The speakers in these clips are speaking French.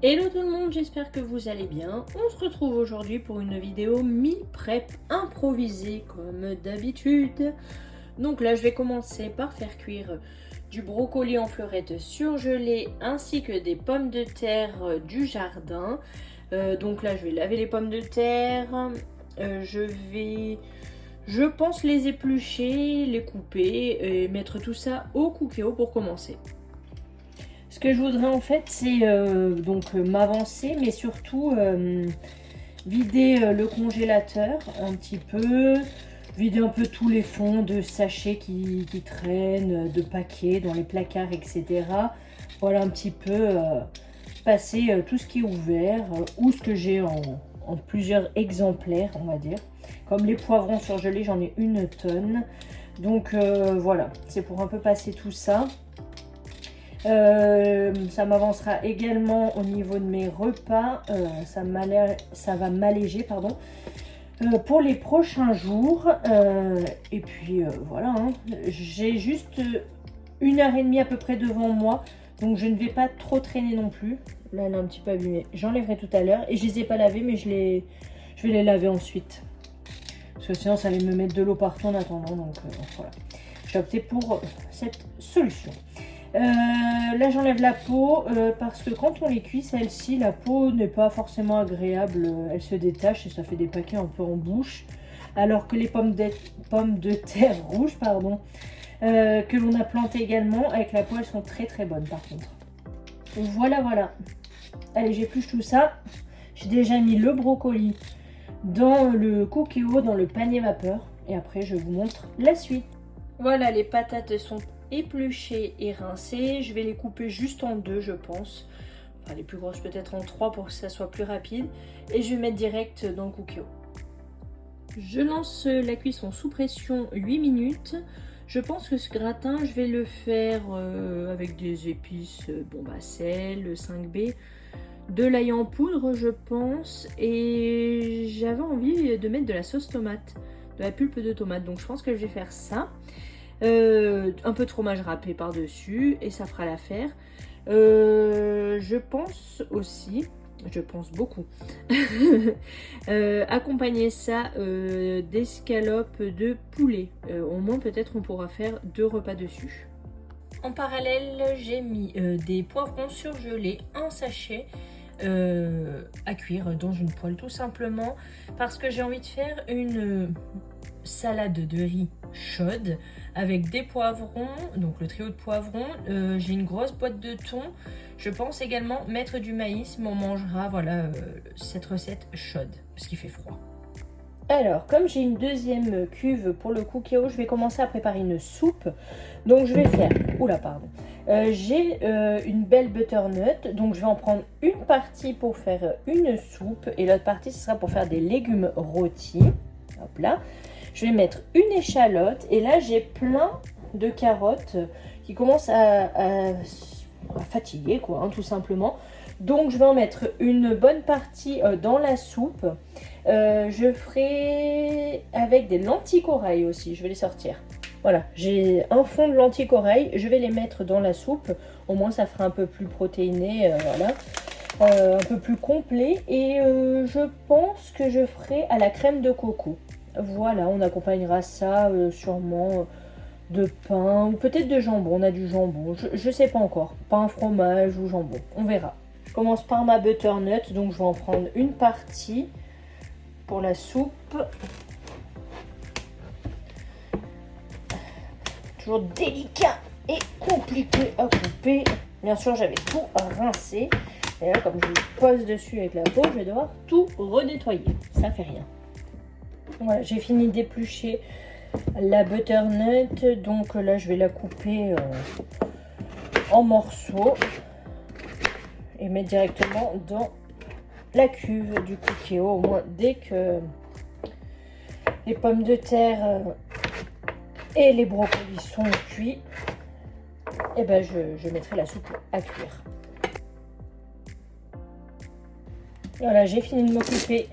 Hello tout le monde, j'espère que vous allez bien. On se retrouve aujourd'hui pour une vidéo mi-prep improvisée comme d'habitude. Donc là je vais commencer par faire cuire du brocoli en fleurettes surgelées ainsi que des pommes de terre du jardin. Donc là je vais laver les pommes de terre, je pense les éplucher, les couper et mettre tout ça au Cookéo pour commencer. Ce que je voudrais en fait, c'est m'avancer, mais surtout vider le congélateur un petit peu, vider un peu tous les fonds de sachets qui traînent, de paquets dans les placards, etc. Voilà un petit peu passer tout ce qui est ouvert ou ce que j'ai en plusieurs exemplaires, on va dire. Comme les poivrons surgelés, j'en ai une tonne. Donc voilà, c'est pour un peu passer tout ça. Ça m'avancera également au niveau de mes repas, ça va m'alléger pardon, pour les prochains jours. Et puis voilà, hein. J'ai juste 1h30 à peu près devant moi, donc je ne vais pas trop traîner non plus. Là elle est un petit peu abîmée, j'enlèverai tout à l'heure et je les ai pas lavés, mais je vais les laver ensuite parce que sinon ça allait me mettre de l'eau partout en attendant. Donc voilà, j'ai opté pour cette solution. Là j'enlève la peau parce que quand on les cuit, celle-ci, la peau n'est pas forcément agréable, elle se détache et ça fait des paquets un peu en bouche, alors que les pommes de terre rouges pardon, que l'on a plantées également avec la peau, elles sont très très bonnes par contre. Voilà, allez, j'épluche tout ça. J'ai déjà mis le brocoli dans le Cookéo, dans le panier vapeur, et après je vous montre la suite. Voilà, les patates sont épluchées et rincées. Je vais les couper juste en deux, je pense. Enfin, les plus grosses peut-être en 3 pour que ça soit plus rapide. Et je vais mettre direct dans le Cookéo. Je lance la cuisson sous pression 8 minutes. Je pense que ce gratin, je vais le faire avec des épices, sel, 5B, de l'ail en poudre, je pense. Et j'avais envie de mettre de la sauce tomate, de la pulpe de tomate. Donc je pense que je vais faire ça. Un peu de fromage râpé par dessus et ça fera l'affaire. Je pense aussi, je pense beaucoup accompagner ça d'escalopes de poulet. Au moins peut-être on pourra faire 2 repas dessus. En parallèle j'ai mis des poivrons surgelés en sachet à cuire dans une poêle, tout simplement parce que j'ai envie de faire une salade de riz chaude avec des poivrons, donc le trio de poivrons. J'ai une grosse boîte de thon. Je pense également mettre du maïs, mais on mangera cette recette chaude parce qu'il fait froid. Alors, comme j'ai une deuxième cuve pour le Cookéo, je vais commencer à préparer une soupe. Donc je vais faire, j'ai une belle butternut, donc je vais en prendre une partie pour faire une soupe et l'autre partie ce sera pour faire des légumes rôtis. Hop là. Je vais mettre une échalote et là j'ai plein de carottes qui commencent à fatiguer quoi, hein, tout simplement. Donc je vais en mettre une bonne partie dans la soupe. Je ferai avec des lentilles corail aussi, je vais les sortir. Voilà, j'ai un fond de lentilles corail, je vais les mettre dans la soupe. Au moins ça fera un peu plus protéiné, un peu plus complet. Et je pense que je ferai à la crème de coco. Voilà, on accompagnera ça sûrement de pain ou peut-être de jambon. On a du jambon, je sais pas encore. Pain, fromage ou jambon, on verra. Je commence par ma butternut, donc je vais en prendre une partie pour la soupe. Toujours délicat et compliqué à couper. Bien sûr, j'avais tout rincé. Et là, comme je le pose dessus avec la peau, je vais devoir tout renettoyer. Ça fait rien. Voilà, j'ai fini d'éplucher la butternut, donc là je vais la couper en morceaux et mettre directement dans la cuve du Cookéo. Au moins dès que les pommes de terre et les brocolis sont cuits, et ben je mettrai la soupe à cuire. Voilà, j'ai fini de m'occuper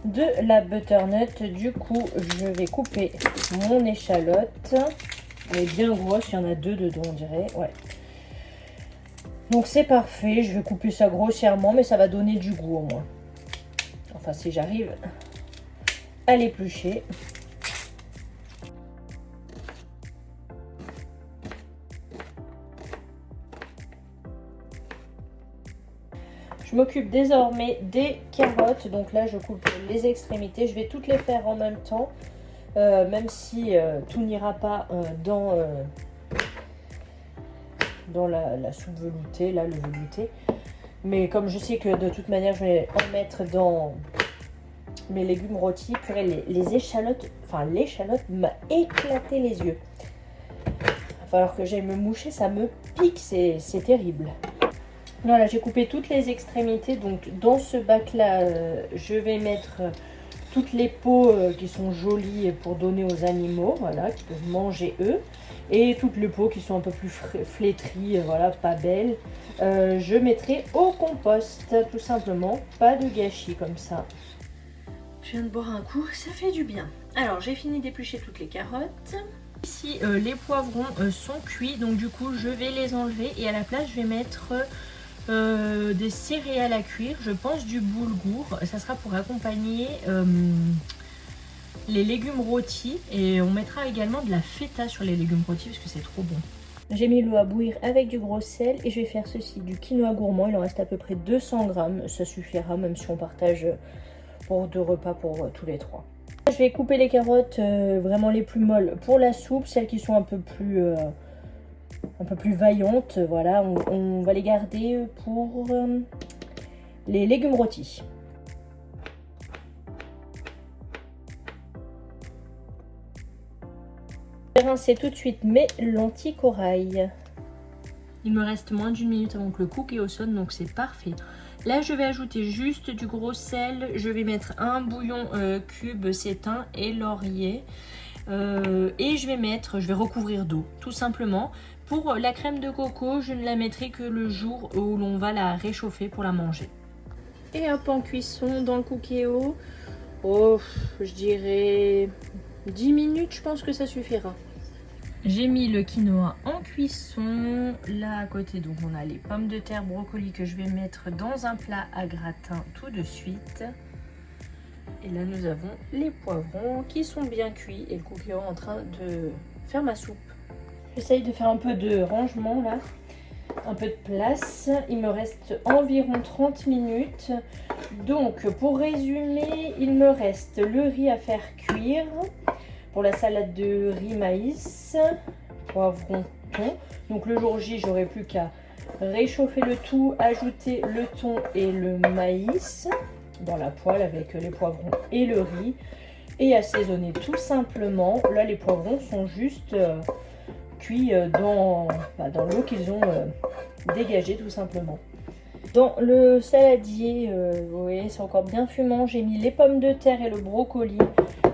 de la butternut. Du coup je vais couper mon échalote. Elle est bien grosse, il y en a 2 dedans on dirait. Ouais. Donc c'est parfait, je vais couper ça grossièrement, mais ça va donner du goût au moins. Enfin, si j'arrive à l'éplucher. Je m'occupe désormais des carottes. Donc là, je coupe les extrémités. Je vais toutes les faire en même temps. Même si tout n'ira pas dans la soupe veloutée, là, le velouté. Mais comme je sais que de toute manière, je vais en mettre dans mes légumes rôtis, purée, les échalotes, enfin l'échalote m'a éclaté les yeux. Il va falloir que j'aille me moucher, ça me pique, c'est terrible. Voilà, j'ai coupé toutes les extrémités, donc dans ce bac-là, je vais mettre toutes les peaux qui sont jolies pour donner aux animaux, voilà, qui peuvent manger eux. Et toutes les peaux qui sont un peu plus flétries, voilà, pas belles, je mettrai au compost, tout simplement, pas de gâchis comme ça. Je viens de boire un coup, ça fait du bien. Alors, j'ai fini d'éplucher toutes les carottes. Ici, les poivrons sont cuits, donc du coup, je vais les enlever. Et à la place, je vais mettre des céréales à cuire, je pense du boulgour. Ça sera pour accompagner les légumes rôtis. Et on mettra également de la feta sur les légumes rôtis parce que c'est trop bon. J'ai mis l'eau à bouillir avec du gros sel et je vais faire ceci, du quinoa gourmand. Il en reste à peu près 200 grammes. Ça suffira même si on partage pour 2 repas pour tous les 3. Je vais couper les carottes vraiment les plus molles pour la soupe. Celles qui sont un peu plus vaillantes, voilà, on va les garder pour les légumes rôtis. Je vais rincer tout de suite mes lentilles corail. Il me reste moins d'1 minute avant que le cookéo sonne, donc c'est parfait. Là, je vais ajouter juste du gros sel. Je vais mettre un bouillon cube sétain et laurier. Et je vais recouvrir d'eau, tout simplement. Pour la crème de coco, je ne la mettrai que le jour où l'on va la réchauffer pour la manger. Et hop, en cuisson dans le cookéo, oh, je dirais 10 minutes, je pense que ça suffira. J'ai mis le quinoa en cuisson. Là à côté, donc on a les pommes de terre, brocolis que je vais mettre dans un plat à gratin tout de suite. Et là nous avons les poivrons qui sont bien cuits et le cookéo en train de faire ma soupe. J'essaye de faire un peu de rangement là, un peu de place. Il me reste environ 30 minutes. Donc pour résumer, il me reste le riz à faire cuire. Pour la salade de riz maïs, poivron, thon. Donc le jour J, j'aurai plus qu'à réchauffer le tout, ajouter le thon et le maïs dans la poêle avec les poivrons et le riz et assaisonner tout simplement. Là, les poivrons sont juste cuits dans l'eau qu'ils ont dégagée tout simplement. Dans le saladier, vous voyez, c'est encore bien fumant. J'ai mis les pommes de terre et le brocoli.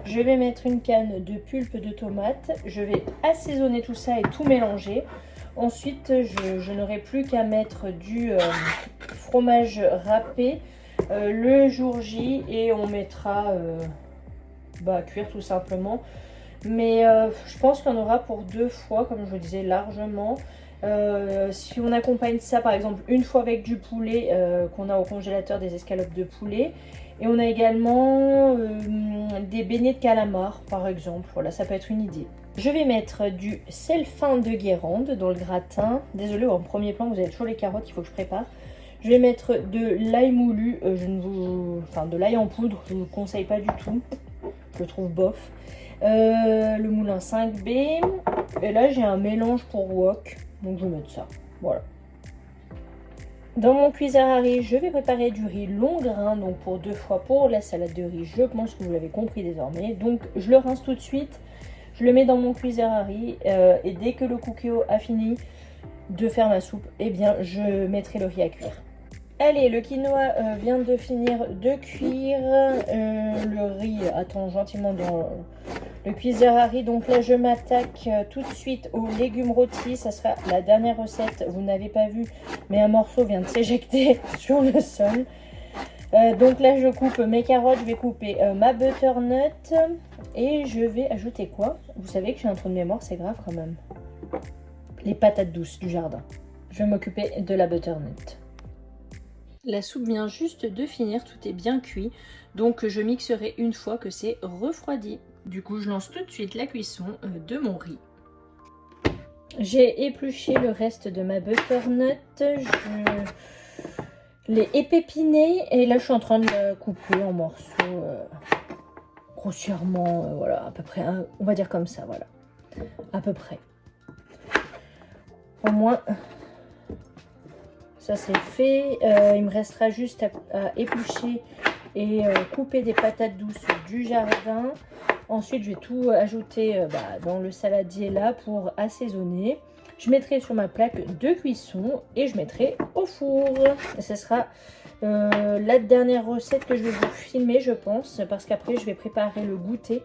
Je vais mettre une canne de pulpe de tomate. Je vais assaisonner tout ça et tout mélanger. Ensuite, je n'aurai plus qu'à mettre du fromage râpé le jour J et on mettra cuire tout simplement. Mais je pense qu'il y en aura pour 2 fois, comme je vous disais, largement. Si on accompagne ça par exemple une fois avec du poulet qu'on a au congélateur, des escalopes de poulet. Et on a également des beignets de calamar par exemple, voilà, ça peut être une idée. Je vais mettre du sel fin de Guérande dans le gratin. Désolée, en premier plan vous avez toujours les carottes qu'il faut que je prépare. Je vais mettre de l'ail moulu, de l'ail en poudre, je ne vous le conseille pas du tout, je le trouve bof. Le moulin 5B, et là j'ai un mélange pour wok, donc je vais mettre ça, voilà. Dans mon cuiseur à riz, je vais préparer du riz long grain, donc pour 2 fois pour la salade de riz, je pense que vous l'avez compris désormais. Donc je le rince tout de suite, je le mets dans mon cuiseur à riz, et dès que le cookéo a fini de faire ma soupe, eh bien je mettrai le riz à cuire. Allez, le quinoa vient de finir de cuire, le riz attend gentiment dans le cuiseur à riz. Donc là, je m'attaque tout de suite aux légumes rôtis. Ça sera la dernière recette, vous n'avez pas vu, mais un morceau vient de s'éjecter sur le sol. Donc là, je coupe mes carottes, je vais couper ma butternut et je vais ajouter quoi? Vous savez que j'ai un trou de mémoire, c'est grave quand même. Les patates douces du jardin. je vais m'occuper de la butternut. La soupe vient juste de finir, tout est bien cuit. Donc je mixerai une fois que c'est refroidi. Du coup, je lance tout de suite la cuisson de mon riz. J'ai épluché le reste de ma butternut. Je l'ai épépinée et là je suis en train de la couper en morceaux grossièrement, voilà, à peu près, on va dire comme ça, voilà, à peu près. Au moins, ça c'est fait. Il me restera juste à éplucher et couper des patates douces du jardin. Ensuite, je vais tout ajouter dans le saladier là pour assaisonner. Je mettrai sur ma plaque de cuisson et je mettrai au four. Et ce sera la dernière recette que je vais vous filmer, je pense, parce qu'après je vais préparer le goûter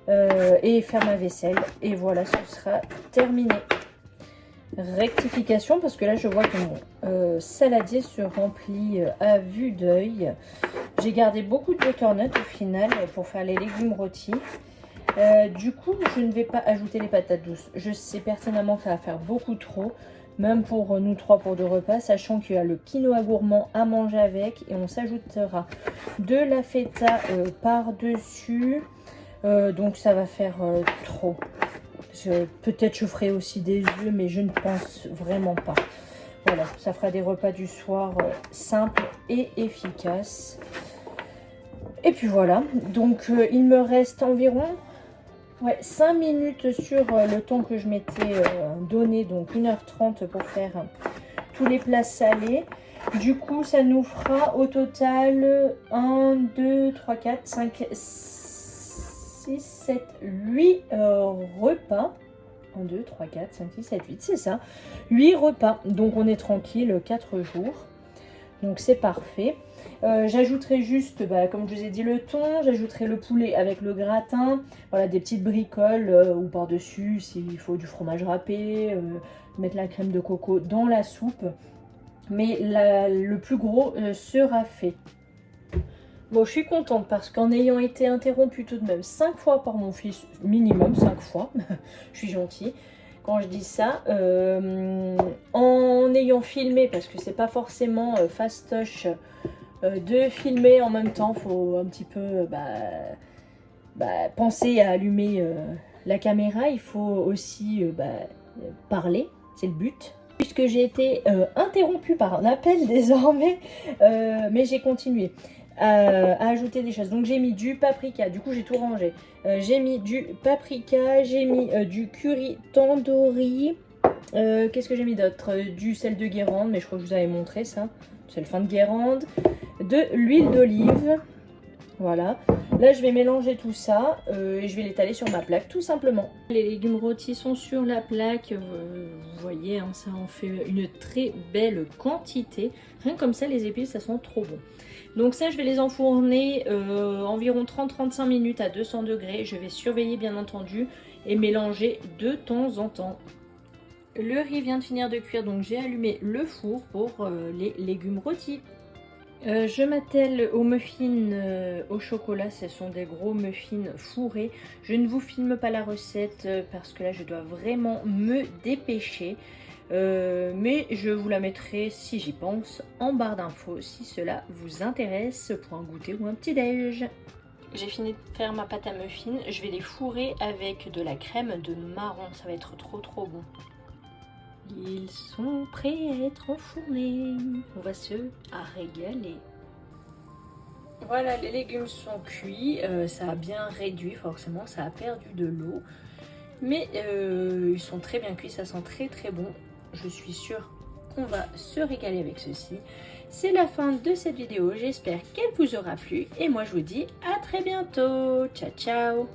et faire ma vaisselle. Et voilà, ce sera terminé. Rectification, parce que là je vois que mon saladier se remplit à vue d'œil. J'ai gardé beaucoup de butternut au final pour faire les légumes rôtis. Du coup, je ne vais pas ajouter les patates douces. Je sais pertinemment que ça va faire beaucoup trop, même pour nous trois pour 2 repas, sachant qu'il y a le quinoa gourmand à manger avec et on s'ajoutera de la feta par-dessus. Donc ça va faire trop. Peut-être je ferai aussi des œufs, mais je ne pense vraiment pas. Voilà, ça fera des repas du soir simples et efficaces. Et puis voilà, donc il me reste environ 5 minutes sur le temps que je m'étais donné, donc 1h30 pour faire tous les plats salés. Du coup, ça nous fera au total 1, 2, 3, 4, 5, 6, 7, 8 repas. 1, 2, 3, 4, 5, 6, 7, 8, c'est ça. 8 repas. Donc on est tranquille 4 jours. Donc c'est parfait. J'ajouterai juste, comme je vous ai dit, le thon. J'ajouterai le poulet avec le gratin. Voilà, des petites bricoles ou par-dessus s'il faut du fromage râpé. Mettre la crème de coco dans la soupe. Mais le plus gros sera fait. Bon, je suis contente parce qu'en ayant été interrompue tout de même 5 fois par mon fils, minimum 5 fois, je suis gentille quand je dis ça, en ayant filmé, parce que c'est pas forcément fastoche de filmer en même temps, faut un petit peu penser à allumer la caméra, il faut aussi parler, c'est le but. Puisque j'ai été interrompue par un appel désormais, mais j'ai continué à ajouter des choses. Donc j'ai mis du paprika, du coup j'ai tout rangé. J'ai mis du paprika, j'ai mis du curry tandoori. Qu'est-ce que j'ai mis d'autre? Du sel de Guérande, mais je crois que je vous avais montré ça. Sel fin de Guérande. De l'huile d'olive. Voilà. Là je vais mélanger tout ça et je vais l'étaler sur ma plaque tout simplement. Les légumes rôtis sont sur la plaque. Vous voyez, hein, ça en fait une très belle quantité. Rien comme ça, les épices, ça sent trop bon. Donc ça, je vais les enfourner environ 30-35 minutes à 200 degrés. Je vais surveiller bien entendu et mélanger de temps en temps. Le riz vient de finir de cuire, donc j'ai allumé le four pour les légumes rôtis. Je m'attelle aux muffins au chocolat, ce sont des gros muffins fourrés. Je ne vous filme pas la recette parce que là je dois vraiment me dépêcher. Mais je vous la mettrai, si j'y pense, en barre d'infos si cela vous intéresse pour un goûter ou un petit déj. J'ai fini de faire ma pâte à muffins, je vais les fourrer avec de la crème de marron, ça va être trop bon. Ils sont prêts à être enfournés, on va se régaler. Voilà, les légumes sont cuits, ça a bien réduit, forcément ça a perdu de l'eau. Mais ils sont très bien cuits, ça sent très bon. Je suis sûre qu'on va se régaler avec ceci. C'est la fin de cette vidéo, j'espère qu'elle vous aura plu. Et moi je vous dis à très bientôt, ciao ciao.